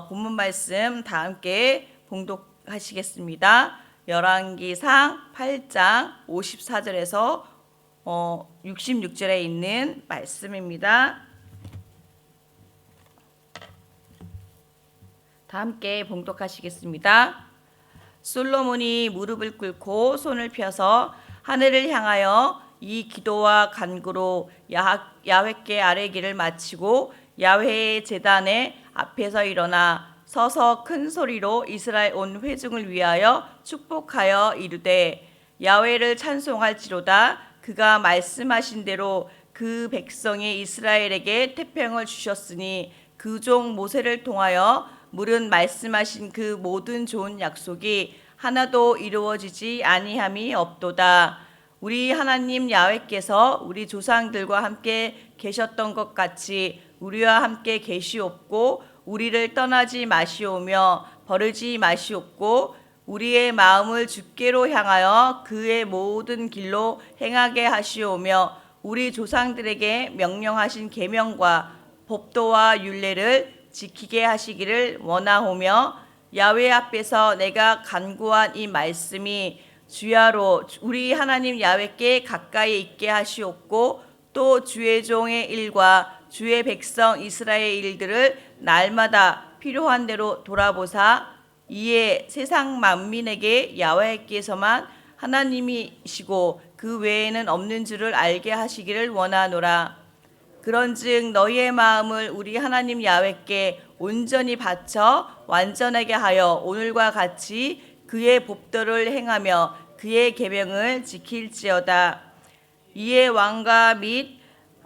본문 말씀 다 함께 봉독하시겠습니다. 열왕기상 8장 54절에서 66절에 있는 말씀입니다. 다 함께 봉독하시겠습니다. 솔로몬이 무릎을 꿇고 손을 펴서 하늘을 향하여 이 기도와 간구로 야훼께 아뢰기를 마치고 야훼의 제단의 앞에서 일어나 서서 큰 소리로 이스라엘 온 회중을 위하여 축복하여 이르되 야훼를 찬송할지로다. 그가 말씀하신 대로 그 백성이 이스라엘에게 태평을 주셨으니 그 종 모세를 통하여 물은 말씀하신 그 모든 좋은 약속이 하나도 이루어지지 아니함이 없도다. 우리 하나님 야훼께서 우리 조상들과 함께 계셨던 것 같이 우리와 함께 계시옵고 우리를 떠나지 마시오며 버리지 마시옵고 우리의 마음을 주께로 향하여 그의 모든 길로 행하게 하시오며 우리 조상들에게 명령하신 계명과 법도와 율례를 지키게 하시기를 원하오며 야훼 앞에서 내가 간구한 이 말씀이 주야로 우리 하나님 야훼께 가까이 있게 하시옵고 또 주의 종의 일과 주의 백성 이스라엘 일들을 날마다 필요한 대로 돌아보사 이에 세상 만민에게 야훼께서만 하나님이시고 그 외에는 없는 줄을 알게 하시기를 원하노라. 그런즉 너희의 마음을 우리 하나님 야훼께 온전히 바쳐 완전하게 하여 오늘과 같이 그의 법도를 행하며 그의 계명을 지킬지어다. 이에 왕과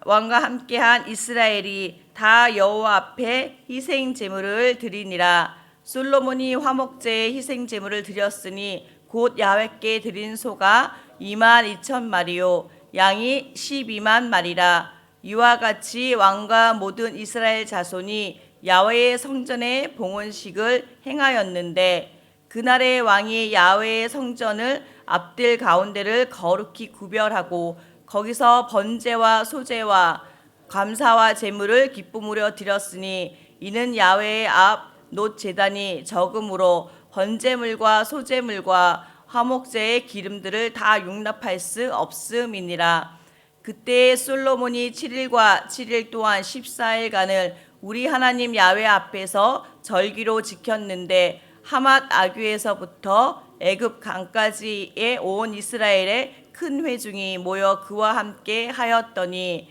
함께한 이스라엘이 다 여호와 앞에 희생 제물을 드리니라. 솔로몬이 화목제의 희생 제물을 드렸으니 곧 야훼께 드린 소가 22,000마리요 양이 12만 마리라. 이와 같이 왕과 모든 이스라엘 자손이 야훼의 성전의 봉헌식을 행하였는데 그날의 왕이 야훼의 성전을 앞들 가운데를 거룩히 구별하고 거기서 번제와 소제와 감사와 제물을 기쁨으로 드렸으니 이는 야훼의 앞 놋 제단이 적음으로 번제물과 소제물과 화목제의 기름들을 다 용납할 수 없음이니라. 그때 솔로몬이 7일과 7일 동안 14일간을 우리 하나님 야훼 앞에서 절기로 지켰는데 하맛 아귀에서부터 애굽 강까지의 온 이스라엘의 큰 회중이 모여 그와 함께 하였더니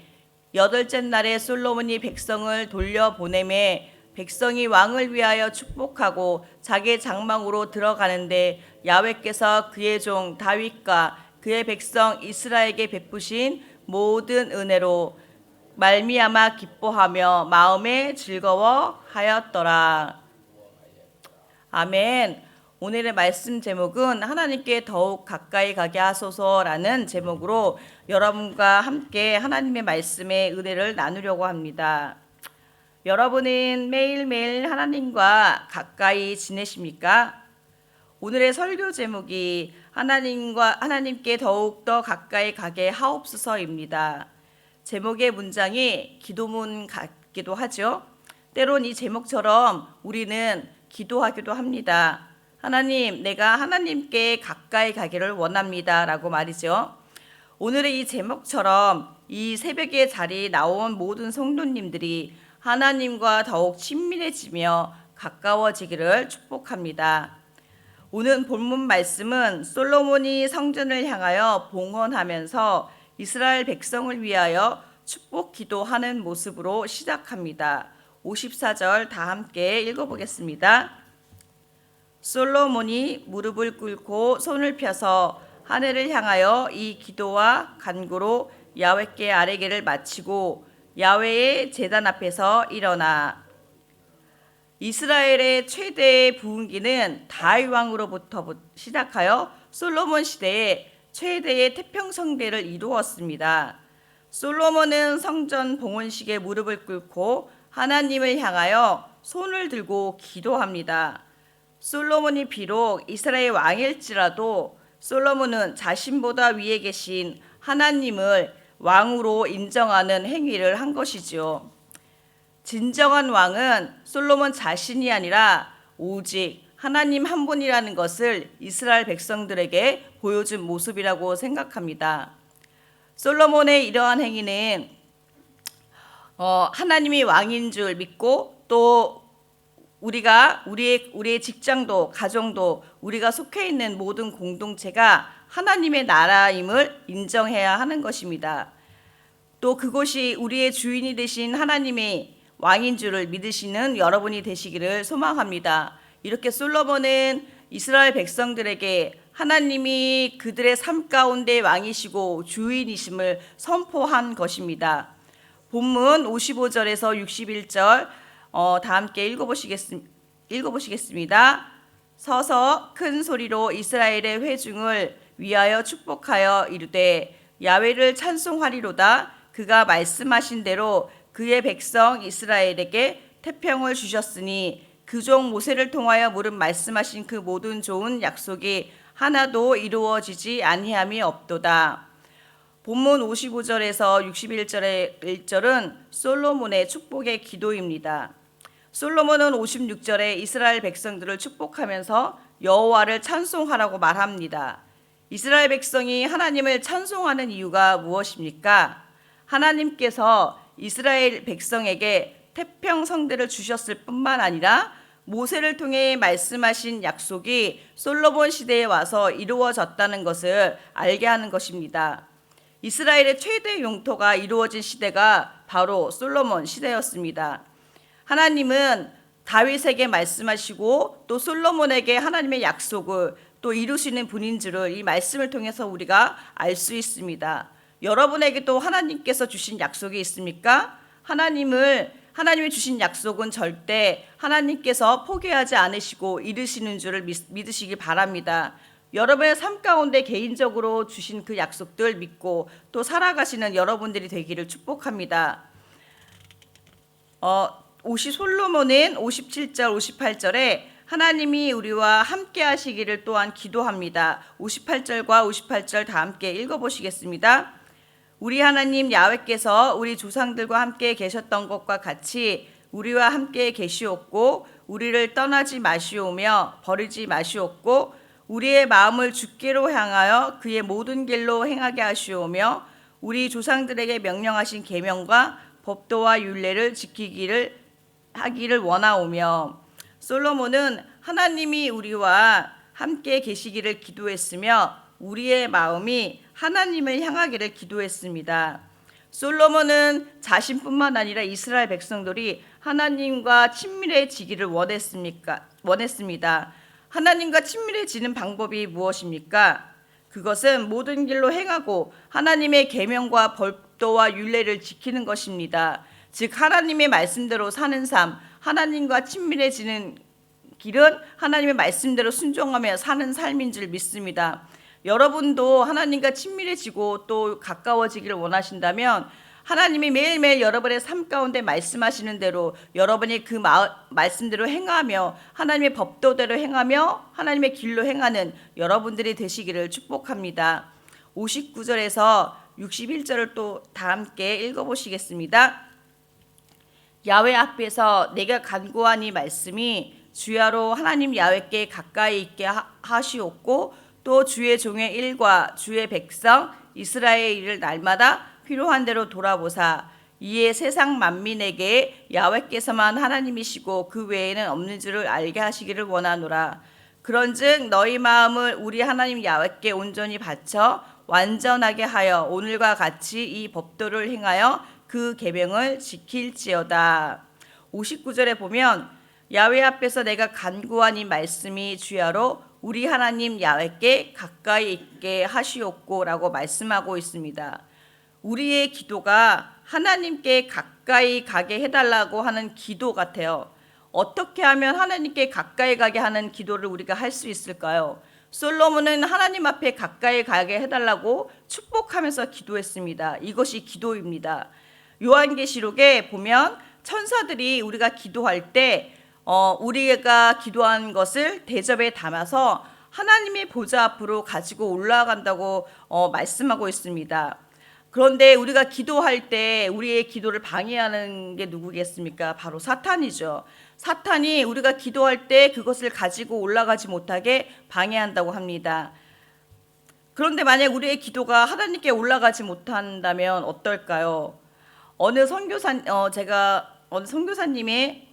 여덟째 날에 솔로몬이 백성을 돌려보내매 백성이 왕을 위하여 축복하고 자기 장막으로 들어가는데 야훼께서 그의 종 다윗과 그의 백성 이스라엘에게 베푸신 모든 은혜로 말미암아 기뻐하며 마음에 즐거워하였더라. 아멘. 오늘의 말씀 제목은 하나님께 더욱 가까이 가게 하소서라는 제목으로 여러분과 함께 하나님의 말씀의 은혜를 나누려고 합니다. 여러분은 매일매일 하나님과 가까이 지내십니까? 오늘의 설교 제목이 하나님께 더욱더 가까이 가게 하옵소서입니다. 제목의 문장이 기도문 같기도 하죠. 때론 이 제목처럼 우리는 기도하기도 합니다. 하나님, 내가 하나님께 가까이 가기를 원합니다 라고 말이죠. 오늘의 이 제목처럼 이 새벽의 자리에 나온 모든 성도님들이 하나님과 더욱 친밀해지며 가까워지기를 축복합니다. 오늘 본문 말씀은 솔로몬이 성전을 향하여 봉헌하면서 이스라엘 백성을 위하여 축복 기도하는 모습으로 시작합니다. 54절 다 함께 읽어보겠습니다. 솔로몬이 무릎을 꿇고 손을 펴서 하늘을 향하여 이 기도와 간구로 야훼께 아뢰기를 마치고 야훼의 제단 앞에서 일어나. 이스라엘의 최대의 부흥기는 다윗 왕으로부터 시작하여 솔로몬 시대에 최대의 태평성대를 이루었습니다. 솔로몬은 성전 봉헌식에 무릎을 꿇고 하나님을 향하여 손을 들고 기도합니다. 솔로몬이 비록 이스라엘 왕일지라도 솔로몬은 자신보다 위에 계신 하나님을 왕으로 인정하는 행위를 한 것이죠. 진정한 왕은 솔로몬 자신이 아니라 오직 하나님 한 분이라는 것을 이스라엘 백성들에게 보여준 모습이라고 생각합니다. 솔로몬의 이러한 행위는 하나님이 왕인 줄 믿고 또 우리가 우리의 직장도 가정도 우리가 속해 있는 모든 공동체가 하나님의 나라임을 인정해야 하는 것입니다. 또 그곳이 우리의 주인이 되신 하나님의 왕인 줄을 믿으시는 여러분이 되시기를 소망합니다. 이렇게 솔로몬은 이스라엘 백성들에게 하나님이 그들의 삶 가운데 왕이시고 주인이심을 선포한 것입니다. 본문 55절에서 61절 다 함께 읽어보시겠습니다. 서서 큰 소리로 이스라엘의 회중을 위하여 축복하여 이르되 야훼를 찬송하리로다. 그가 말씀하신 대로 그의 백성 이스라엘에게 태평을 주셨으니 그 종 모세를 통하여 물은 말씀하신 그 모든 좋은 약속이 하나도 이루어지지 아니함이 없도다. 본문 55절에서 61절의 1절은 솔로몬의 축복의 기도입니다. 솔로몬은 56절에 이스라엘 백성들을 축복하면서 여호와를 찬송하라고 말합니다. 이스라엘 백성이 하나님을 찬송하는 이유가 무엇입니까? 하나님께서 이스라엘 백성에게 태평성대를 주셨을 뿐만 아니라 모세를 통해 말씀하신 약속이 솔로몬 시대에 와서 이루어졌다는 것을 알게 하는 것입니다. 이스라엘의 최대 영토가 이루어진 시대가 바로 솔로몬 시대였습니다. 하나님은 다윗에게 말씀하시고 또 솔로몬에게 하나님의 약속을 또 이루시는 분인 줄을 이 말씀을 통해서 우리가 알 수 있습니다. 여러분에게도 하나님께서 주신 약속이 있습니까? 하나님이 주신 약속은 절대 하나님께서 포기하지 않으시고 이루시는 줄을 믿으시기 바랍니다. 여러분의 삶 가운데 개인적으로 주신 그 약속들 믿고 또 살아가시는 여러분들이 되기를 축복합니다. 솔로몬은 57절 58절에 하나님이 우리와 함께 하시기를 또한 기도합니다. 58절과 58절 다 함께 읽어보시겠습니다. 우리 하나님 야훼께서 우리 조상들과 함께 계셨던 것과 같이 우리와 함께 계시옵고 우리를 떠나지 마시오며 버리지 마시옵고 우리의 마음을 주께로 향하여 그의 모든 길로 행하게 하시오며 우리 조상들에게 명령하신 계명과 법도와 율례를 지키기를 하기를 원하오며. 솔로몬은 하나님이 우리와 함께 계시기를 기도했으며 우리의 마음이 하나님을 향하기를 기도했습니다. 솔로몬은 자신뿐만 아니라 이스라엘 백성들이 하나님과 친밀해지기를 원했습니다. 하나님과 친밀해지는 방법이 무엇입니까? 그것은 모든 길로 행하고 하나님의 계명과 법도와 율례를 지키는 것입니다. 즉 하나님의 말씀대로 사는 삶, 하나님과 친밀해지는 길은 하나님의 말씀대로 순종하며 사는 삶인 줄 믿습니다. 여러분도 하나님과 친밀해지고 또 가까워지기를 원하신다면 하나님이 매일매일 여러분의 삶 가운데 말씀하시는 대로 여러분이 그 말씀대로 행하며 하나님의 법도대로 행하며 하나님의 길로 행하는 여러분들이 되시기를 축복합니다. 59절에서 61절을 또 다 함께 읽어보시겠습니다. 야훼 앞에서 내가 간구한 이 말씀이 주야로 하나님 야훼께 가까이 있게 하시옵고 또 주의 종의 일과 주의 백성 이스라엘 일을 날마다 필요한 대로 돌아보사 이에 세상 만민에게 야훼께서만 하나님이시고 그 외에는 없는 줄을 알게 하시기를 원하노라. 그런즉 너희 마음을 우리 하나님 야훼께 온전히 바쳐 완전하게 하여 오늘과 같이 이 법도를 행하여 그 계명을 지킬지어다. 59절에 보면 야훼 앞에서 내가 간구한 이 말씀이 주야로 우리 하나님 야훼께 가까이 있게 하시옵고라고 말씀하고 있습니다. 우리의 기도가 하나님께 가까이 가게 해달라고 하는 기도 같아요. 어떻게 하면 하나님께 가까이 가게 하는 기도를 우리가 할 수 있을까요? 솔로몬은 하나님 앞에 가까이 가게 해달라고 축복하면서 기도했습니다. 이것이 기도입니다. 요한계시록에 보면 천사들이 우리가 기도할 때 우리가 기도한 것을 대접에 담아서 하나님의 보좌 앞으로 가지고 올라간다고 말씀하고 있습니다. 그런데 우리가 기도할 때 우리의 기도를 방해하는 게 누구겠습니까? 바로 사탄이죠. 사탄이 우리가 기도할 때 그것을 가지고 올라가지 못하게 방해한다고 합니다. 그런데 만약 우리의 기도가 하나님께 올라가지 못한다면 어떨까요? 제가 어느 선교사님의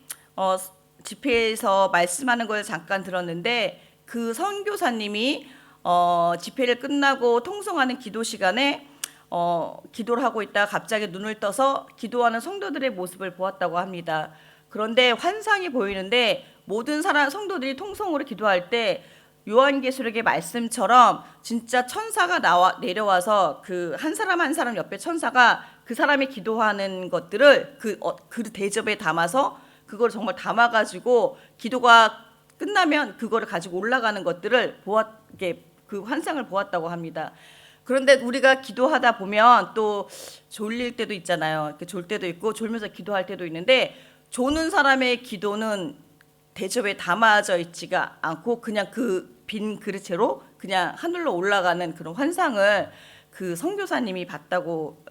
집회에서 말씀하는 걸 잠깐 들었는데, 그 선교사님이 집회를 끝나고 통성하는 기도 시간에 기도를 하고 있다가 갑자기 눈을 떠서 기도하는 성도들의 모습을 보았다고 합니다. 그런데 환상이 보이는데, 모든 성도들이 통성으로 기도할 때 요한계시록의 말씀처럼 진짜 천사가 내려와서 그 한 사람 한 사람 옆에 천사가 그 사람이 기도하는 것들을 그 대접에 담아서 그걸 정말 담아가지고 기도가 끝나면 그거를 가지고 올라가는 것들을 그 환상을 보았다고 합니다. 그런데 우리가 기도하다 보면 또 졸릴 때도 있잖아요. 이렇게 졸 때도 있고 졸면서 기도할 때도 있는데, 조는 사람의 기도는 대접에 담아져 있지가 않고 그냥 그 빈 그릇채로 그냥 하늘로 올라가는 그런 환상을 그 선교사님이 봤다고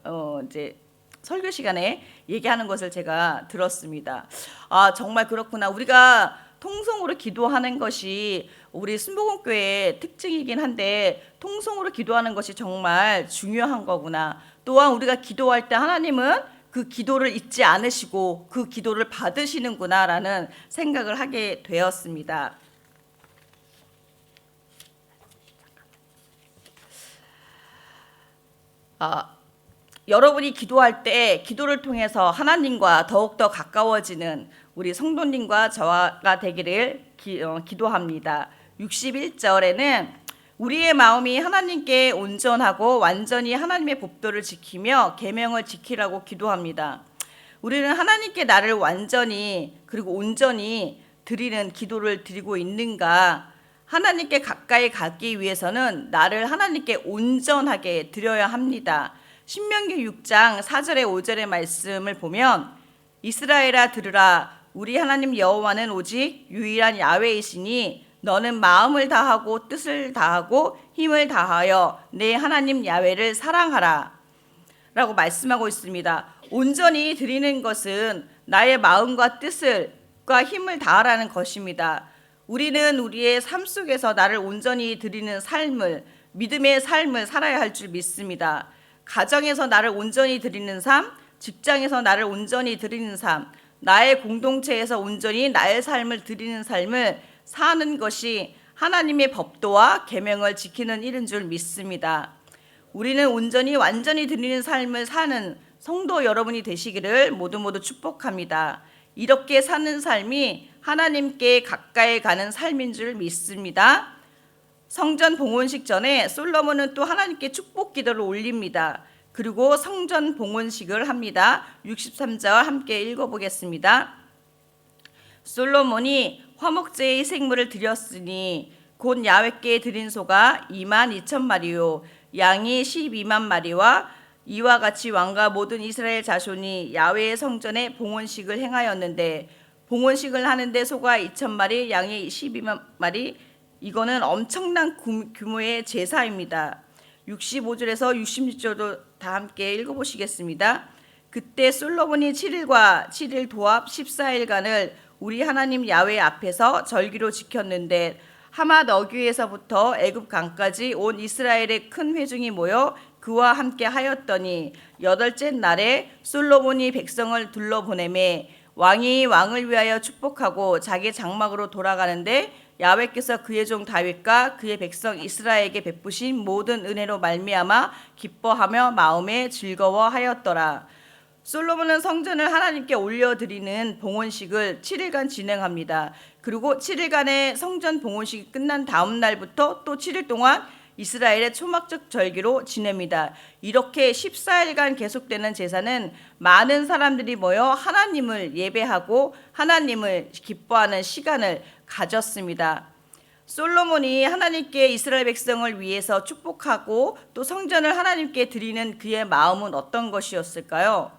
이제 설교 시간에 얘기하는 것을 제가 들었습니다. 아, 정말 그렇구나. 우리가 통성으로 기도하는 것이 우리 순복음교회의 특징이긴 한데, 통성으로 기도하는 것이 정말 중요한 거구나. 또한 우리가 기도할 때 하나님은 그 기도를 잊지 않으시고 그 기도를 받으시는구나라는 생각을 하게 되었습니다. 여러분이 기도할 때 기도를 통해서 하나님과 더욱더 가까워지는 우리 성도님과 저가 되기를 기도합니다. 61절에는 우리의 마음이 하나님께 온전하고 완전히 하나님의 법도를 지키며 계명을 지키라고 기도합니다. 우리는 하나님께 나를 완전히 그리고 온전히 드리는 기도를 드리고 있는가? 하나님께 가까이 가기 위해서는 나를 하나님께 온전하게 드려야 합니다. 신명기 6장 4절에 5절의 말씀을 보면, 이스라엘아 들으라, 우리 하나님 여호와는 오직 유일한 야훼이시니 너는 마음을 다하고 뜻을 다하고 힘을 다하여 내 하나님 야훼를 사랑하라 라고 말씀하고 있습니다. 온전히 드리는 것은 나의 마음과 뜻과 힘을 다하라는 것입니다. 우리는 우리의 삶 속에서 나를 온전히 드리는 삶을, 믿음의 삶을 살아야 할 줄 믿습니다. 가정에서 나를 온전히 드리는 삶, 직장에서 나를 온전히 드리는 삶, 나의 공동체에서 온전히 나의 삶을 드리는 삶을 사는 것이 하나님의 법도와 계명을 지키는 일인 줄 믿습니다. 우리는 온전히 완전히 드리는 삶을 사는 성도 여러분이 되시기를 모두 축복합니다. 이렇게 사는 삶이 하나님께 가까이 가는 삶인 줄 믿습니다. 성전 봉헌식 전에 솔로몬은 또 하나님께 축복 기도를 올립니다. 그리고 성전 봉헌식을 합니다. 63절 함께 읽어보겠습니다. 솔로몬이 화목제의 생물을 드렸으니 곧 야훼께 드린 소가 22,000마리요 양이 12만 마리와 이와 같이 왕과 모든 이스라엘 자손이 야훼의 성전에 봉헌식을 행하였는데, 봉헌식을 하는데 소가 2,000마리 양이 12만 마리, 이거는 엄청난 규모의 제사입니다. 65절에서 66절도 다 함께 읽어보시겠습니다. 그때 솔로몬이 7일과 7일 도합 14일간을 우리 하나님 야훼 앞에서 절기로 지켰는데, 하맛 어귀에서부터 애굽 강까지 온 이스라엘의 큰 회중이 모여 그와 함께 하였더니, 여덟째 날에 솔로몬이 백성을 둘러보내매 왕이 왕을 위하여 축복하고 자기 장막으로 돌아가는데, 야훼께서 그의 종 다윗과 그의 백성 이스라엘에게 베푸신 모든 은혜로 말미암아 기뻐하며 마음에 즐거워하였더라. 솔로몬은 성전을 하나님께 올려드리는 봉헌식을 7일간 진행합니다. 그리고 7일간의 성전 봉헌식이 끝난 다음 날부터 또 7일 동안 이스라엘의 초막적 절기로 지냅니다. 이렇게 14일간 계속되는 제사는 많은 사람들이 모여 하나님을 예배하고 하나님을 기뻐하는 시간을 가졌습니다. 솔로몬이 하나님께 이스라엘 백성을 위해서 축복하고 또 성전을 하나님께 드리는 그의 마음은 어떤 것이었을까요?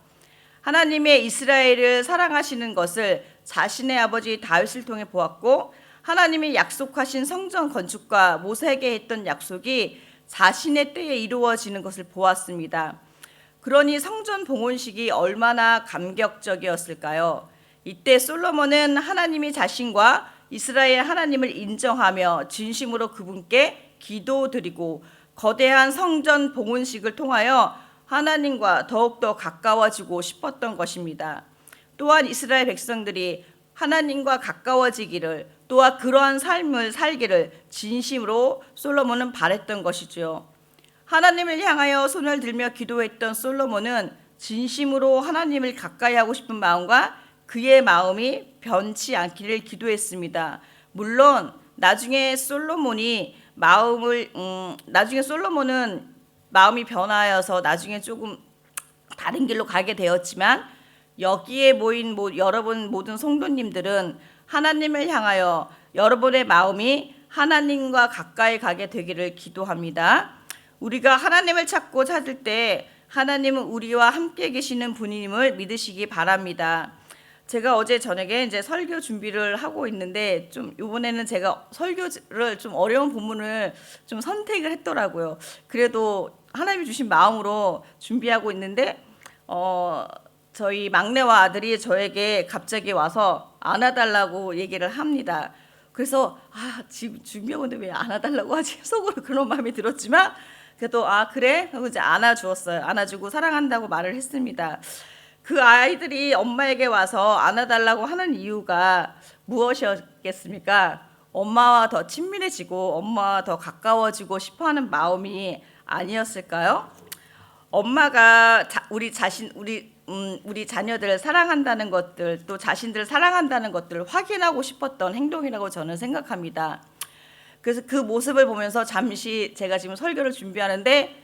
하나님의 이스라엘을 사랑하시는 것을 자신의 아버지 다윗을 통해 보았고, 하나님이 약속하신 성전 건축과 모세에게 했던 약속이 자신의 때에 이루어지는 것을 보았습니다. 그러니 성전 봉헌식이 얼마나 감격적이었을까요? 이때 솔로몬은 하나님이 자신과 이스라엘 하나님을 인정하며 진심으로 그분께 기도드리고 거대한 성전 봉헌식을 통하여 하나님과 더욱더 가까워지고 싶었던 것입니다. 또한 이스라엘 백성들이 하나님과 가까워지기를, 또한 그러한 삶을 살기를 진심으로 솔로몬은 바랬던 것이죠. 하나님을 향하여 손을 들며 기도했던 솔로몬은 진심으로 하나님을 가까이 하고 싶은 마음과 그의 마음이 변치 않기를 기도했습니다. 물론 나중에 솔로몬은 마음이 변하여서 나중에 조금 다른 길로 가게 되었지만, 여기에 모인 여러분 모든 성도님들은 하나님을 향하여 여러분의 마음이 하나님과 가까이 가게 되기를 기도합니다. 우리가 하나님을 찾고 찾을 때 하나님은 우리와 함께 계시는 분임을 믿으시기 바랍니다. 제가 어제 저녁에 이제 설교 준비를 하고 있는데 좀 이번에는 제가 설교를 좀 어려운 부분을 좀 선택을 했더라고요. 그래도 하나님이 주신 마음으로 준비하고 있는데 저희 막내와 아들이 저에게 갑자기 와서 안아달라고 얘기를 합니다. 그래서 지금 준비하고 있는데 왜 안아달라고 하지? 속으로 그런 마음이 들었지만 그래도 그래? 하고 이제 안아주었어요. 안아주고 사랑한다고 말을 했습니다. 그 아이들이 엄마에게 와서 안아달라고 하는 이유가 무엇이었겠습니까? 엄마와 더 친밀해지고 엄마와 더 가까워지고 싶어하는 마음이 아니었을까요? 엄마가 우리 자녀들을 사랑한다는 것들, 또 자신들을 사랑한다는 것들을 확인하고 싶었던 행동이라고 저는 생각합니다. 그래서 그 모습을 보면서 잠시 제가 지금 설교를 준비하는데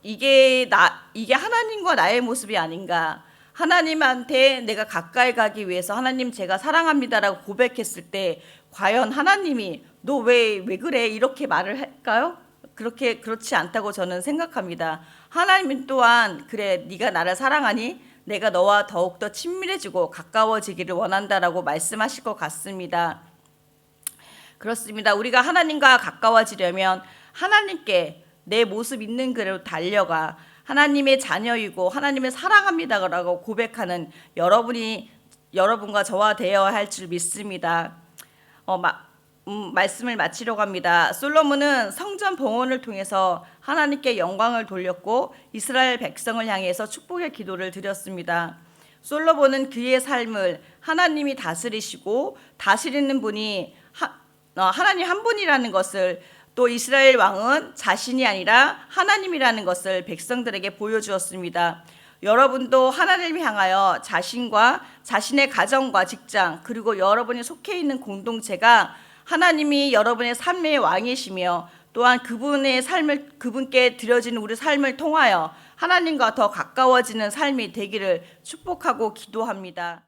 이게 하나님과 나의 모습이 아닌가. 하나님한테 내가 가까이 가기 위해서 하나님 제가 사랑합니다라고 고백했을 때 과연 하나님이 너 왜 그래 이렇게 말을 할까요? 그렇지 않다고 저는 생각합니다. 하나님 또한 그래 네가 나를 사랑하니 내가 너와 더욱더 친밀해지고 가까워지기를 원한다라고 말씀하실 것 같습니다. 그렇습니다. 우리가 하나님과 가까워지려면 하나님께 내 모습 있는 그대로 달려가 하나님의 자녀이고 하나님을 사랑합니다라고 고백하는 여러분과 저와 되어야 할 줄 믿습니다. 말씀을 마치려고 합니다. 솔로몬은 성전 봉헌을 통해서 하나님께 영광을 돌렸고 이스라엘 백성을 향해서 축복의 기도를 드렸습니다. 솔로몬은 그의 삶을 하나님이 다스리시고 다스리는 분이 하나님 한 분이라는 것을, 또 이스라엘 왕은 자신이 아니라 하나님이라는 것을 백성들에게 보여주었습니다. 여러분도 하나님을 향하여 자신과 자신의 가정과 직장, 그리고 여러분이 속해 있는 공동체가 하나님이 여러분의 삶의 왕이시며 또한 그분께 드려지는 우리 삶을 통하여 하나님과 더 가까워지는 삶이 되기를 축복하고 기도합니다.